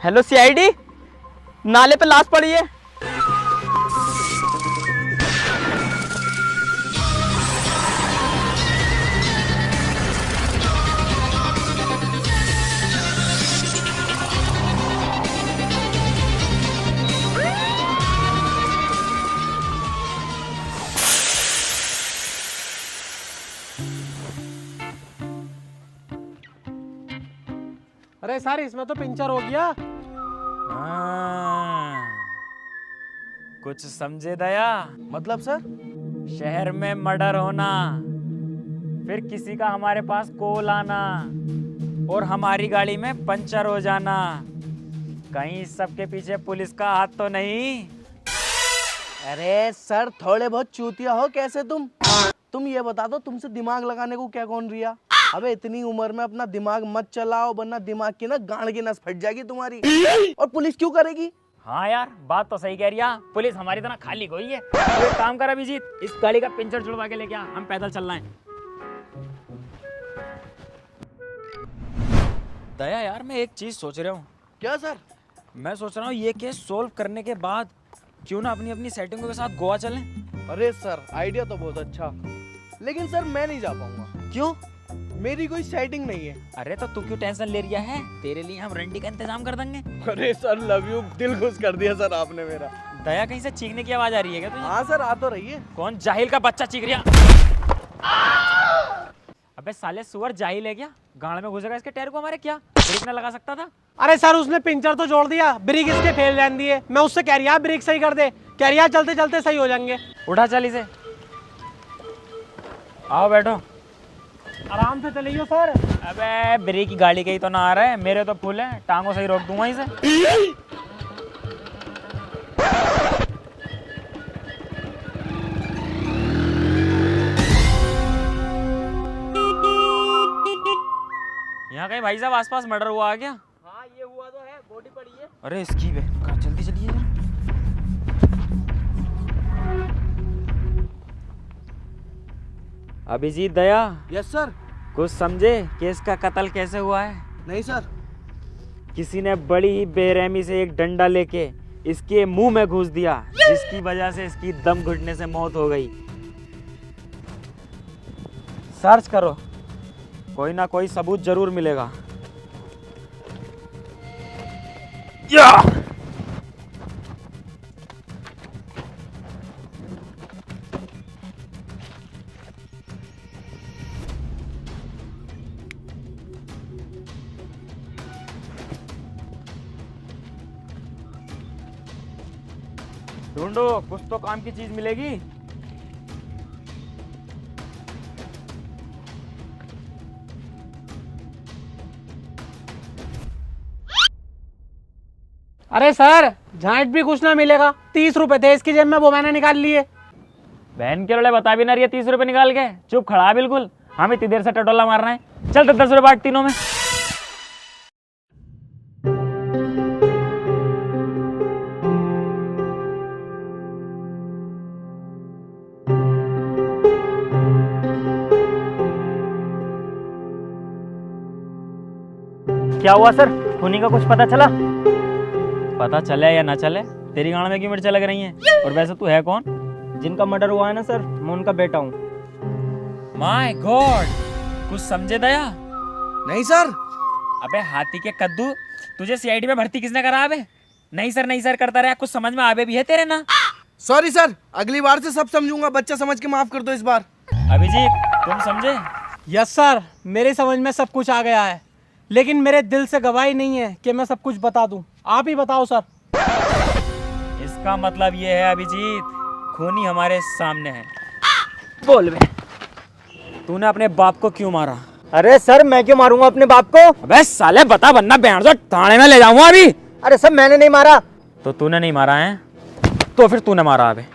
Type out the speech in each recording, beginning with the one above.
Hello CID, नाले पे लाश पड़ी है। अरे सर इसमें तो पंचर हो गया। कुछ समझे दया? मतलब सर? शहर में मर्डर होना, फिर किसी का हमारे पास कॉल आना और हमारी गाड़ी में पंचर हो जाना, कहीं इस सब के पीछे पुलिस का हाथ तो नहीं? अरे सर थोड़े बहुत चूतिया हो कैसे तुम ये बता दो, तुमसे दिमाग लगाने को क्या कौन रिया? अबे इतनी उम्र में अपना दिमाग मत चलाओ, वरना दिमाग की ना गांड की नस फट जाएगी तुम्हारी। और पुलिस क्यों करेगी? हाँ यार, बात तो सही कह रही है, पुलिस हमारी तरह खाली कोई है। तो एक काम कर अभिजीत, इस गाड़ी का पंचर छुड़वा के लेके आ, हम पैदल चल रहे हैं। दया यार, मैं एक चीज सोच रहा हूँ। क्या सर? मैं सोच रहा हूँ ये केस सोल्व करने के बाद क्यों ना अपनी अपनी सेटिंगों के साथ गोवा चलें। अरे सर आइडिया तो बहुत अच्छा, लेकिन सर मैं नहीं जा पाऊंगा। क्यों? मेरी कोई सेटिंग नहीं है। अरे तो तू क्यों टेंशन ले रहा है, तेरे लिए हम रंडी का इंतजाम कर देंगे। अरे सर लव यू, दिल खुश कर दिया सर आपने मेरा। दया कहीं से चीखने की आवाज आ रही है क्या तुझे? हाँ सर आ तो रही है। कौन जाहिल का बच्चा चीख रहा? अबे साले सुअर जाहिल है क्या? गाड़ में घुसेगा इसके टायर को हमारे, क्या ब्रेक ना लगा सकता था? अरे सर उसने पंचर तो जोड़ दिया, ब्रेक इसके फेल रहने दिए। मैं उससे कह रही ब्रेक सही कर दे, कह रही चलते चलते सही हो जाएंगे। उठा चल इसे, आओ बैठो। आराम से चलिए सर। अबे ब्रेक की गाड़ी कहीं तो ना आ रहा है, मेरे तो फुल है, टांगों से ही रोक दूंगा इसे। यहाँ कहीं भाई साहब आसपास मर्डर हुआ आ गया? हाँ ये हुआ तो है, बॉडी पड़ी है। अरे इसकी बे, जल्दी चलिए यार। अभिजीत दया, यस सर। कुछ समझे केस का कत्ल कैसे हुआ है? नहीं सर। किसी ने बड़ी ही बेरहमी से एक डंडा लेके इसके मुंह में घुस दिया, जिसकी वजह से इसकी दम घुटने से मौत हो गई। सर्च करो, कोई ना कोई सबूत जरूर मिलेगा। या! ढूंढो, कुछ तो काम की चीज मिलेगी। अरे सर झांट भी कुछ ना मिलेगा, 30 रुपए थे इसकी जेब में, वो मैंने निकाल लिए। बहन के रोले बता भी ना रही है, 30 रुपए निकाल के चुप खड़ा है बिल्कुल। हम इतनी देर से टटोला मार रहे हैं, चल 10 रुपए बांट तीनों में। क्या हुआ सर, खूनी का कुछ पता चला? पता चले या ना चले, तेरी गाड़ में क्यों मिर्चा लग रही हैं? और वैसे तू है कौन? जिनका मर्डर हुआ है ना सर, मैं उनका बेटा हूँ। माय गॉड, कुछ समझे दया? नहीं सर। अबे हाथी के कद्दू, तुझे सीआईडी में भर्ती किसने करा? अबे नहीं सर करता रहा, कुछ समझ में आवे भी है तेरे ना? सॉरी सर, अगली बार से सब समझूंगा, बच्चा समझ के माफ कर दो इस बार। अभिजीत तुम समझे? यस सर, मेरी समझ में सब कुछ आ गया है, लेकिन मेरे दिल से गवाही नहीं है कि मैं सब कुछ बता दूं। आप ही बताओ सर। इसका मतलब ये है अभिजीत, खूनी हमारे सामने है। बोल बे। तूने अपने बाप को क्यों मारा? अरे सर मैं क्यों मारूंगा अपने बाप को? अबे साले बता, वरना बैंड जो थाने में ले जाऊंगा अभी। अरे सर मैंने नहीं मारा। तो तूने नहीं मारा है, तो फिर तूने मारा। अबे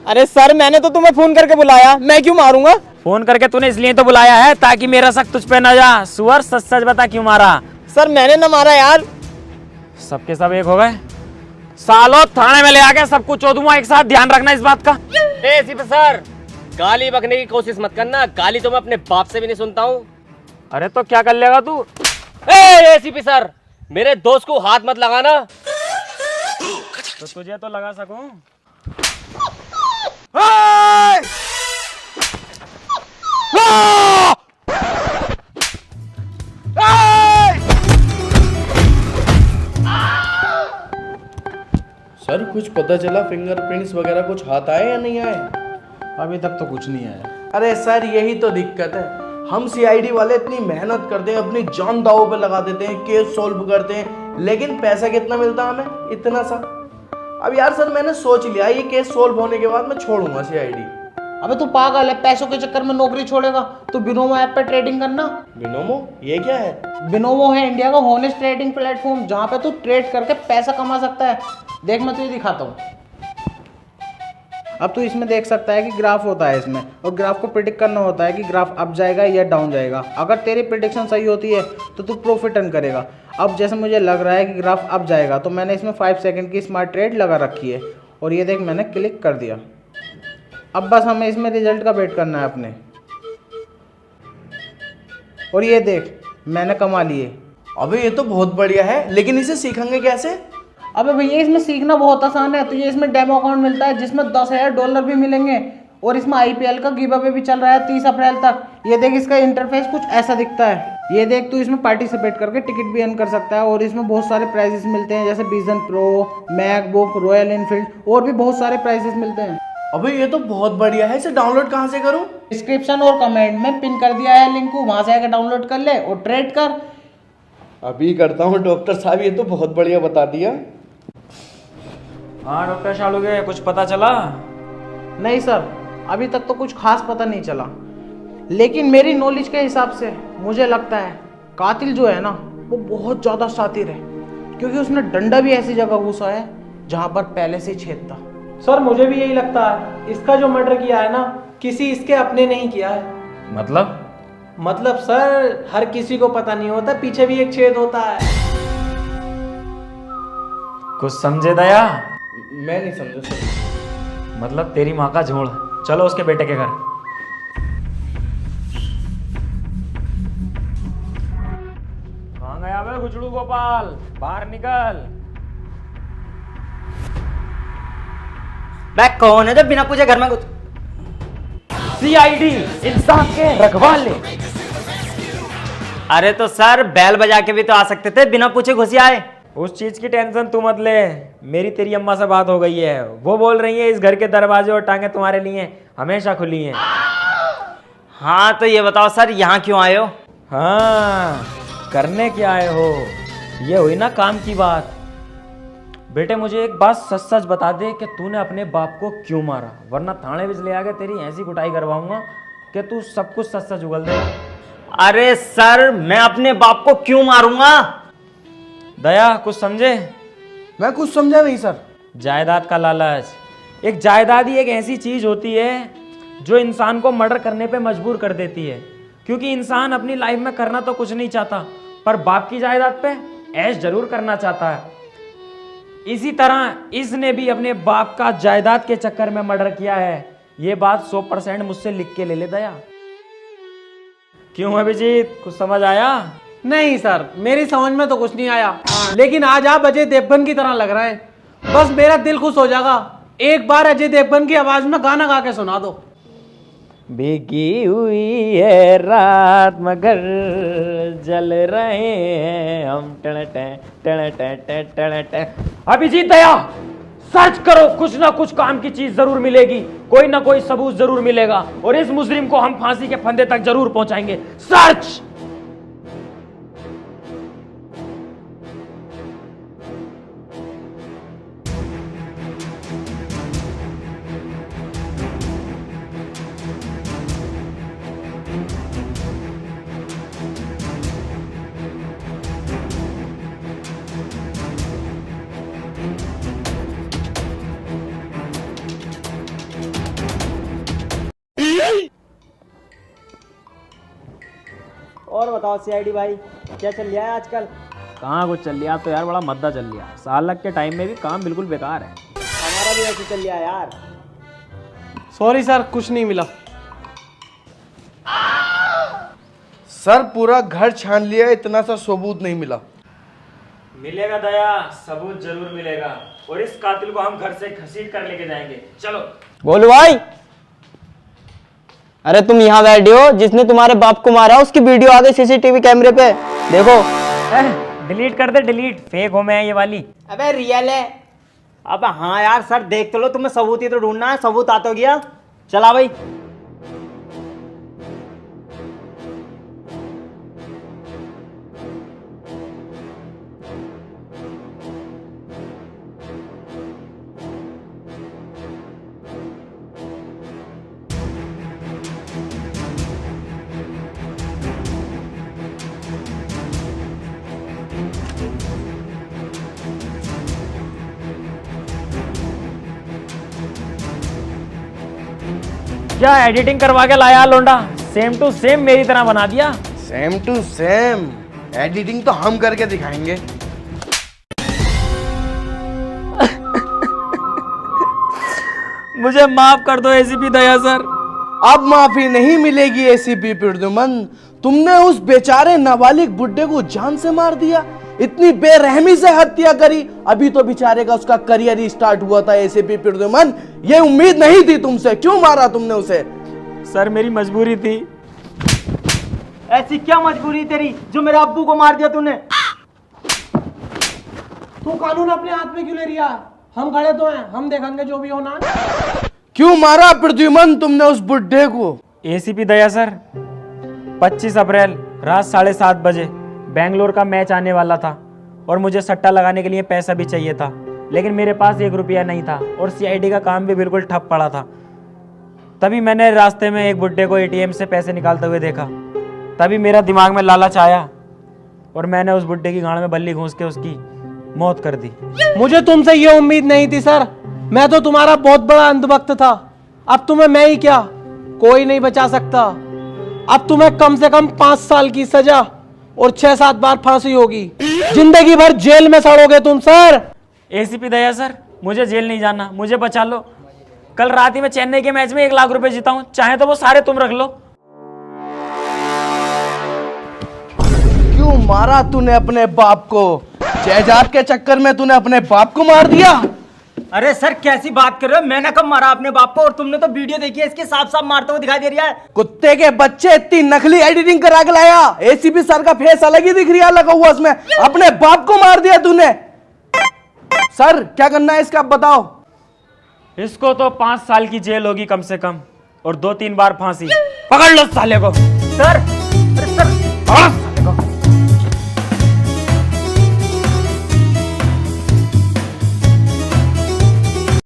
अरे सर मैंने तो तुम्हें फोन करके बुलाया, मैं क्यों मारूंगा? फोन करके तूने इसलिए तो बुलाया है ताकि मेरा शक तुझ पे न जा। सुअर सच सच बता क्यों मारा? सर मैंने ना मारा यार। सबके सब एक हो गए, सालों थाने में ले आके सबको चोदूंगा एक साथ, ध्यान रखना इस बात का। एसीपी सर, गाली बकने की कोशिश मत करना, गाली तो मैं अपने बाप से भी नहीं सुनता हूँ। अरे तो क्या कर लेगा तू? एसीपी सर, मेरे दोस्त को हाथ मत लगाना। तो तुझे तो लगा सकूं। सर कुछ पता चला, फिंगरप्रिंट्स वगैरह कुछ हाथ आए या नहीं आए? अभी तक तो कुछ नहीं आया। अरे सर यही तो दिक्कत है, हम सीआईडी वाले इतनी मेहनत करते हैं, अपनी जान दांव पे लगा देते हैं, केस सॉल्व करते हैं, लेकिन पैसा कितना मिलता है हमें? इतना सा। अब यार सर मैंने सोच लिया ये केस सॉल्व होने के बाद मैं छोड़ूंगा सीआईडी। अबे तू पागल है, पैसों के चक्कर में नौकरी छोड़ेगा तो बिनोमो ऐप पे ट्रेडिंग करना। बिनोमो ये क्या है? बिनोमो है इंडिया का होनेस्ट ट्रेडिंग प्लेटफॉर्म, जहाँ पे तू ट्रेड करके पैसा कमा सकता है। देख मैं तुझे दिखाता हूँ। अब तू इसमें देख सकता है कि ग्राफ होता है इसमें, और ग्राफ को प्रिडिक्ट करना होता है कि ग्राफ अप जाएगा या डाउन जाएगा। अगर तेरी प्रिडिक्शन सही होती है तो तू प्रॉफिट अर्न करेगा। अब जैसे मुझे लग रहा है कि ग्राफ अप जाएगा, तो मैंने इसमें 5 सेकंड की स्मार्ट ट्रेड लगा रखी है, और ये देख मैंने क्लिक कर दिया। अब बस हमें इसमें रिजल्ट का वेट करना है अपने। और ये देख मैंने कमा लिए। अबे ये तो बहुत बढ़िया है, लेकिन इसे सीखेंगे कैसे? अबे भैया इसमें सीखना बहुत आसान है। तुझे इसमें डेमो अकाउंट मिलता है जिसमें $10,000 भी मिलेंगे, और इसमें आईपीएल का गिव अवे भी चल रहा है 30 अप्रैल तक। ये देख इसका इंटरफेस कुछ ऐसा दिखता है। ये देख तू इसमें पार्टिसिपेट करके टिकट भी अर्न कर सकता है, और इसमें बहुत सारे प्राइजेस मिलते हैं जैसे vision pro, MacBook, royal Enfield, और भी बहुत सारे प्राइजेस मिलते हैं। अबे ये तो बहुत बढ़िया है, इसे डाउनलोड कहाँ से करूँ? डिस्क्रिप्शन और कमेंट में पिन कर दिया है लिंक को, वहां से आकर डाउनलोड कर ले और ट्रेड कर। अभी करता हूँ डॉक्टर साहब, ये तो बहुत बढ़िया बता दिया। हाँ डॉक्टर शालुगे, कुछ पता चला? नहीं सर, अभी तक तो कुछ खास पता नहीं चला, लेकिन मेरी नॉलेज के हिसाब से मुझे लगता है कातिल जो है ना वो बहुत ज़्यादा शातिर है, क्योंकि उसने डंडा भी ऐसी जगह घुसा है जहाँ पर पहले से ही छेद था। सर मुझे भी यही लगता है, इसका जो मर्डर किया है ना किसी इसके अपने नहीं किया है। मतलब सर हर किसी को पता नहीं होता पीछे भी एक छेद होता है। कुछ समझे दया? मैं नहीं समझा सर। मतलब तेरी माँ का झोल। चलो उसके बेटे के घर। कहाँ गया बे गुचड़ू गोपाल? बाहर निकल। बैग कौन है जो बिना पूछे घर में घुस? सीआईडी इंसाफ के रखवाले। अरे तो सर बैल बजा के भी तो आ सकते थे, बिना पूछे घुसी आए। उस चीज की टेंशन तू मत ले, मेरी तेरी अम्मा से बात हो गई है। वो बोल रही है इस घर के दरवाजे और टांगे तुम्हारे लिए हमेशा खुली हैं। हाँ तो ये बताओ सर यहाँ क्यों आए हो? हाँ करने क्या आए हो, ये हुई ना काम की बात। बेटे मुझे एक बात सच सच बता दे कि तूने अपने बाप को क्यों मारा, वरना थाने में ले आके तेरी ऐसी कुटाई करवाऊंगा कि तू सब कुछ सच सच उगल देगा। अरे सर मैं अपने बाप को क्यों मारूंगा? दया कुछ समझे? मैं कुछ समझा नहीं सर। जायदाद का लालच। एक जायदाद ही एक ऐसी चीज होती है जो इंसान को मर्डर करने पे मजबूर कर देती है, क्योंकि इंसान अपनी लाइफ में करना तो कुछ नहीं चाहता, पर बाप की जायदाद पे ऐश जरूर करना चाहता है। इसी तरह इसने भी अपने बाप का जायदाद के चक्कर में मर्डर किया है। ये बात 100% मुझसे लिख के ले ले दया। क्यों अभिजीत, कुछ समझ आया? नहीं सर मेरी समझ में तो कुछ नहीं आया, लेकिन आज आप अजय देवगन की तरह लग रहे हैं। बस मेरा दिल खुश हो जाएगा, एक बार अजय देवगन की आवाज में गाना गा के सुना दो। भीगी हुई है रात मगर जल रहे हैं हम। अभिजीत दया सर्च करो, कुछ ना कुछ काम की चीज जरूर मिलेगी, कोई ना कोई सबूत जरूर मिलेगा, और इस मुजरिम को हम फांसी के फंदे तक जरूर पहुंचाएंगे। सर्च। और बताओ सीआईडी भाई क्या चल रहा है आजकल? कहाँ कुछ चल लिया, तो यार बड़ा मद्दा चल लिया। साल लग के टाइम में भी काम बिल्कुल बेकार है। हमारा भी ऐसे चल रहा है यार। सॉरी सर कुछ नहीं मिला। सर पूरा घर छान लिया, इतना सा सबूत नहीं मिला। मिलेगा दया, सबूत जरूर मिलेगा और इस कातिल को हम घर से घसीट कर लेके जाएंगे। चलो। बोलो भाई, अरे तुम यहाँ बैठे हो, जिसने तुम्हारे बाप को मारा उसकी वीडियो आ गई सीसीटीवी कैमरे पे, देखो। डिलीट कर दे, डिलीट। फेक हो मैं ये वाली। अबे रियल है। अब हाँ यार सर, देख तो लो, तुम्हें सबूत ही तो ढूंढना है, सबूत आ तो गया। चला भाई। क्या एडिटिंग करवा के लाया लोंडा, सेम टू सेम मेरी तरह बना दिया। सेम टू सेम एडिटिंग तो हम करके दिखाएंगे। मुझे माफ कर दो एसीपी दया सर। अब माफी नहीं मिलेगी एसीपी प्रद्युमन। तुमने उस बेचारे नाबालिग बुड्ढे को जान से मार दिया, इतनी बेरहमी से हत्या करी। अभी तो बेचारे का उसका करियर ही स्टार्ट हुआ था एसीपी प्रद्युमन, ये उम्मीद नहीं थी तुमसे। क्यों मारा तुमने उसे? सर मेरी मजबूरी थी। ऐसी क्या मजबूरी तेरी जो मेरे अब्बू को मार दिया तूने? तू कानून अपने हाथ में क्यों ले रिया? हम खड़े तो हैं, हम देखेंगे जो भी होना। क्यों मारा प्रद्युमन तुमने उस बुड्ढे को? एसीपी दया सर, 25 अप्रैल रात 7:30 बजे बेंगलोर का मैच आने वाला था और मुझे सट्टा लगाने के लिए पैसा भी चाहिए था, लेकिन मेरे पास 1 रुपया नहीं था और सीआईडी का काम भी बिल्कुल ठप पड़ा था। तभी मैंने रास्ते में एक बुड्ढे को एटीएम से पैसे निकालते हुए देखा। तभी मेरा दिमाग में लालच आया और मैंने उस बुड्ढे की गांड में बल्ली घूंस के उसकी मौत कर दी। मुझे तुमसे ये उम्मीद नहीं थी सर, मैं तो तुम्हारा बहुत बड़ा अंधभक्त था। अब तुम्हें मैं ही क्या, कोई नहीं बचा सकता। अब तुम्हें कम से कम 5 साल की सजा और 6-7 बार फांसी होगी। जिंदगी भर जेल में सड़ोगे तुम सर। एसीपी दया सर, मुझे जेल नहीं जाना, मुझे बचा लो। कल रात ही मैं चेन्नई के मैच में 1 लाख रुपए जीता हूं, चाहे तो वो सारे तुम रख लो। क्यों मारा तूने अपने बाप को? जायदाद के चक्कर में तूने अपने बाप को मार दिया? अरे सर कैसी बात कर रहे हो, मैंने कब मारा अपने बाप को? और तुमने तो वीडियो देखी है, इसके साफ साफ मारते हुए दिखाई दे रहा है। कुत्ते के बच्चे, इतनी नकली एडिटिंग करा के लाया। एसीपी सर का फेस अलग ही दिख रहा लगा हुआ उसमें, अपने बाप को मार दिया तूने। सर क्या करना है इसका, आप बताओ। इसको तो 5 साल की जेल होगी कम से कम और 2-3 बार फांसी। पकड़ लो साले को। सर, अरे सर,